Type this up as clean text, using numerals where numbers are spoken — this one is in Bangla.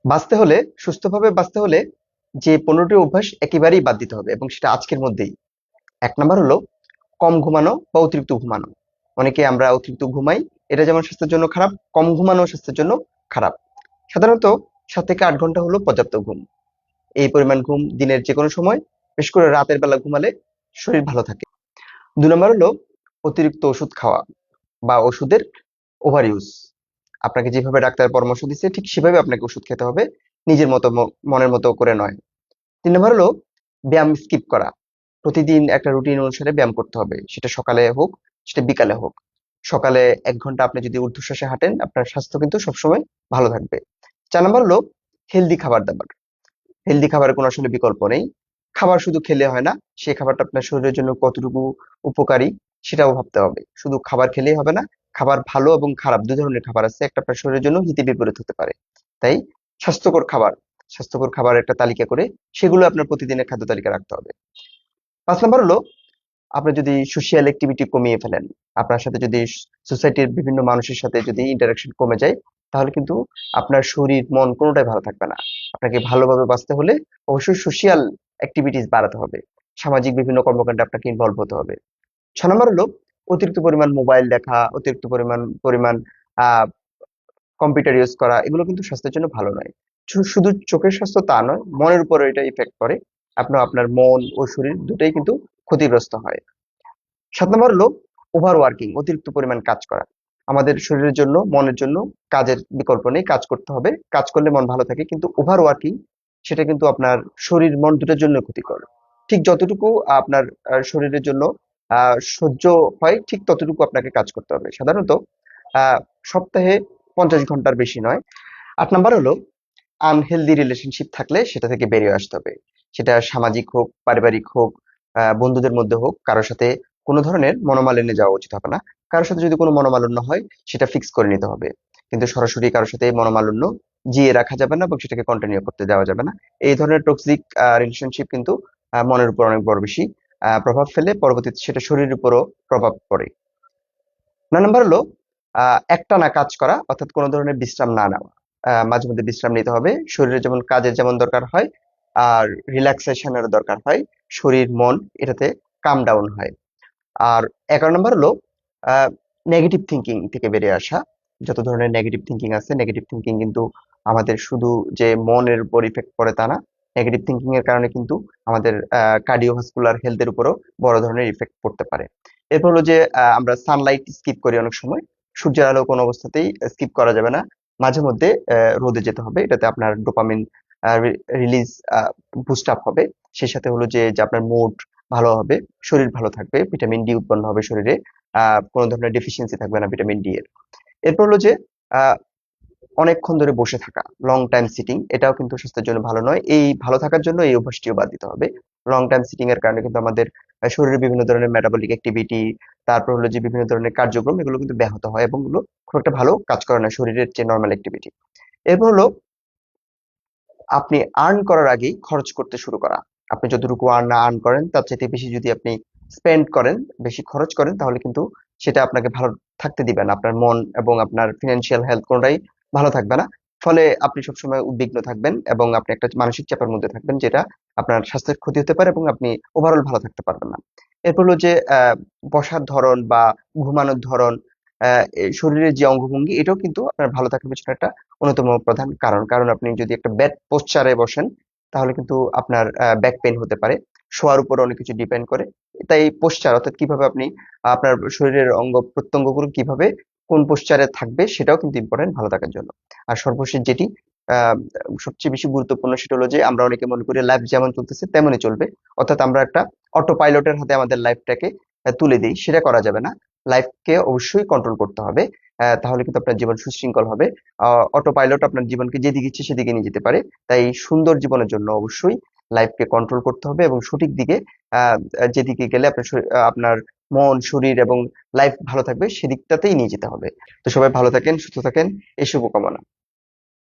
বাঁচতে হলে, সুস্থভাবে বাঁচতে হলে যে 15টি অভ্যাস একেবারেই বাদ দিতে হবে এবং সেটা আজকের মধ্যেই। 1 নাম্বার হলো কম ঘুমানো বা অতিরিক্ত ঘুমানো। অনেকে আমরা অতিরিক্ত ঘুমাই, এটা যেমন স্বাস্থ্যের জন্য খারাপ, কম ঘুমানো স্বাস্থ্যের জন্য খারাপ। সাধারণত 7 থেকে 8 ঘন্টা হলো পর্যাপ্ত ঘুম। এই পরিমাণ ঘুম দিনের যে কোনো সময়, বিশেষ করে রাতের বেলা ঘুমালে শরীর ভালো থাকে। 2 নম্বর হলো অতিরিক্ত ওষুধ খাওয়া বা ওষুধের ওভার ইউজ। আপনাকে যেভাবে ডাক্তার পরামর্শ দিচ্ছে ঠিক সেভাবে আপনাকে ওষুধ খেতে হবে, নিজের মতো মনের মতো করে নয়। 3 নম্বর হলো ব্যায়াম স্কিপ করা। প্রতিদিন একটা রুটিন অনুসারে ব্যায়াম করতে হবে, সেটা সকালে হোক, সেটা বিকালে হোক। সকালে 1 ঘন্টা আপনি যদি ঊর্ধ্বশ্বাসে হাঁটেন, আপনার স্বাস্থ্য কিন্তু সবসময় ভালো থাকবে। 4 নম্বর হলো হেলদি খাবার দাবার। হেলদি খাবারের কোনো আসলে বিকল্প নেই। খাবার শুধু খেলে হয় না, সেই খাবারটা আপনার শরীরের জন্য কতটুকু উপকারী সেটাও ভাবতে হবে। শুধু খাবার খেলেই হবে না, খাবার ভালো এবং খারাপ 2 ধরনের খাবার আছে, একটা আপনার শরীরের জন্য হিতে বিপরীত হতে পারে। তাই স্বাস্থ্যকর খাবার, স্বাস্থ্যকর খাবার একটা তালিকা করে সেগুলো আপনার প্রতিদিনের খাদ্য তালিকা রাখতে হবে। 5 নম্বর হলো আপনি যদি সোশিয়াল অ্যাক্টিভিটি কমিয়ে ফেলেন, আপনার সাথে যদি সোসাইটির বিভিন্ন মানুষের সাথে যদি ইন্টারাকশন কমে যায়, তাহলে কিন্তু আপনার শরীর মন কোনোটাই ভালো থাকবে না। আপনাকে ভালোভাবে বাঁচতে হলে অবশ্যই সোশিয়াল অ্যাক্টিভিটিস বাড়াতে হবে, সামাজিক বিভিন্ন কর্মকাণ্ডে আপনাকে ইনভলভ হতে হবে। 6 নম্বর হলো অতিরিক্ত পরিমাণ মোবাইল দেখা, অতিরিক্ত পরিমাণ পরিমাণ আহ কম্পিউটার ইউজ করা, এগুলো কিন্তু স্বাস্থ্যের জন্য ভালো নয়। শুধু চোখের স্বাস্থ্য তা নয়, মনের উপর এটা ইফেক্ট করে। আপনার মন ও শরীর দুটোই কিন্তু ক্ষতিগ্রস্ত হয়। 7 নম্বর হলো ওভার ওয়ার্কিং, অতিরিক্ত পরিমাণ কাজ করা। আমাদের শরীরের জন্য, মনের জন্য কাজের বিকল্প নেই, কাজ করতে হবে, কাজ করলে মন ভালো থাকে, কিন্তু ওভার ওয়ার্কিং সেটা কিন্তু আপনার শরীর মন দুটোর জন্য ক্ষতিকর। ঠিক যতটুকু আপনার শরীরের জন্য সহ্য হয়, ঠিক ততটুকু আপনাকে কাজ করতে হবে। সাধারণত আহ সপ্তাহে 50 ঘন্টার বেশি নয়। 8 নম্বর হলো আনহেলদি রিলেশনশিপ থাকলে সেটা থেকে বেরিয়ে আসতে হবে। সেটা সামাজিক হোক, পারিবারিক হোক, বন্ধুদের মধ্যে হোক, কারোর সাথে কোনো ধরনের মনোমালিন্যে যাওয়া উচিত হবে না। কারোর সাথে যদি কোনো মনোমালিন্য হয়, সেটা ফিক্স করে নিতে হবে, কিন্তু সরাসরি কারোর সাথে এই মনোমালিন্য জিয়ে রাখা যাবে না এবং সেটাকে কন্টিনিউ করতে দেওয়া যাবে না। এই ধরনের টক্সিক রিলেশনশিপ কিন্তু মনের উপর অনেক বড় বেশি প্রভাব ফেলে, পরবর্তীতে সেটা শরীরের উপরও প্রভাব পড়ে। 9 নম্বর হলো একটানা কাজ করা, অর্থাৎ কোনো ধরনের বিশ্রাম না নেওয়া। মাঝে মধ্যে বিশ্রাম নিতে হবে, শরীরে যেমন কাজের যেমন দরকার হয়, আর রিল্যাক্সেশনের দরকার হয়, শরীর মন এটাতে কাম ডাউন হয়। আর 11 নম্বর হলো নেগেটিভ থিঙ্কিং থেকে বেরিয়ে আসা। যত ধরনের নেগেটিভ থিঙ্কিং আছে, নেগেটিভ থিঙ্কিং কিন্তু আমাদের শুধু যে মনের উপর ইফেক্ট পড়ে তা না, নেগেটিভ থিঙ্কিং এর কারণে কিন্তু আমাদের কার্ডিওভাস্কুলার হেলথের উপরও বড় ধরনের ইফেক্ট পড়তে পারে। এরপর হলো যে আমরা সানলাইট স্কিপ করি অনেক সময়, সূর্যের আলো কোনো অবস্থাতেই স্কিপ করা যাবে না। মাঝে মধ্যে রোদে যেতে হবে, এটাতে আপনার ডোপামিন রিলিজ বুস্ট আপ হবে। সেই সাথে হলো যে আপনার মুড ভালো হবে, শরীর ভালো থাকবে, ভিটামিন ডি উৎপন্ন হবে শরীরে, কোনো ধরনের ডেফিসিয়েন্সি থাকবে না ভিটামিন ডি এর। এরপর হলো যে আহ অনেকক্ষণ ধরে বসে থাকা, লং টাইম সিটিং, এটাও কিন্তু স্বাস্থ্যের জন্য ভালো নয়। এই ভালো থাকার জন্য এই অভ্যাসটিও বাদ দিতে হবে। লং টাইম সিটিং এর কারণে কিন্তু আমাদের শরীরে বিভিন্ন ধরনের মেটাবলিক অ্যাক্টিভিটি, তারপর হলো যে বিভিন্ন ধরনের কার্যক্রম, এগুলো কিন্তু ব্যাহত হয় এবং এগুলো খুব একটা ভালো কাজ করে না শরীরের যে নর্মাল অ্যাক্টিভিটি। এরপর হলো আপনি আর্ন করার আগেই খরচ করতে শুরু করা। আপনি যতটুকু আর্ন করেন তার চাইতে বেশি যদি আপনি স্পেন্ড করেন, বেশি খরচ করেন, তাহলে কিন্তু সেটা আপনাকে ভালো থাকতে দিবে না। আপনার মন এবং আপনার ফিনান্সিয়াল হেলথ কোনোটাই ভালো থাকবে না। ফলে আপনি সবসময় উদ্বিগ্ন থাকবেন এবং আপনি একটা মানসিক চাপের মধ্যে থাকবেন, যেটা আপনার স্বাস্থ্যের ক্ষতি হতে পারে এবং আপনি ওভারঅল ভালো থাকতে পারবেন না। এরপর হলো যে বসার ধরন বা ঘুমানোর ধরন, এই শরীরের যে অঙ্গভঙ্গি, এটাও কিন্তু আপনার ভালো থাকার পিছনে একটা অন্যতম প্রধান কারণ। কারণ আপনি যদি একটা ব্যাড পোশ্চারে বসেন, তাহলে কিন্তু আপনার ব্যাক পেইন হতে পারে। শোয়ার উপর অনেক কিছু ডিপেন্ড করে। তাই পোশ্চার, অর্থাৎ কিভাবে আপনি আপনার শরীরের অঙ্গ প্রত্যঙ্গগুলো কিভাবে কোন পোশ্চারে থাকবে, সেটাও কিন্তু ইম্পর্টেন্ট ভালো থাকার জন্য। আর সর্বশেষ যেটি আহ সবচেয়ে বেশি গুরুত্বপূর্ণ, সেটা হলো যে আমরা অনেকে মনে করি লাইফ যেমন চলতেছে তেমনই চলবে, অর্থাৎ আমরা একটা অটো পাইলটের হাতে আমাদের লাইফটাকে তুলে দিই, সেটা করা যাবে না। লাইফকে অবশ্যই কন্ট্রোল করতে হবে, তাহলে কিন্তু আপনার জীবন সুশৃঙ্খল হবে। অটো পাইলট আপনার জীবনকে যেদিকে ইচ্ছে সেদিকে নিয়ে যেতে পারে। তাই সুন্দর জীবনের জন্য অবশ্যই লাইফকে কন্ট্রোল করতে হবে এবং সঠিক দিকে আহ যেদিকে গেলে আপনার মন, শরীর এবং লাইফ ভালো থাকবে সেদিকটাতেই নিয়ে যেতে হবে। তো সবাই ভালো থাকেন, সুস্থ থাকেন, এই শুভকামনা।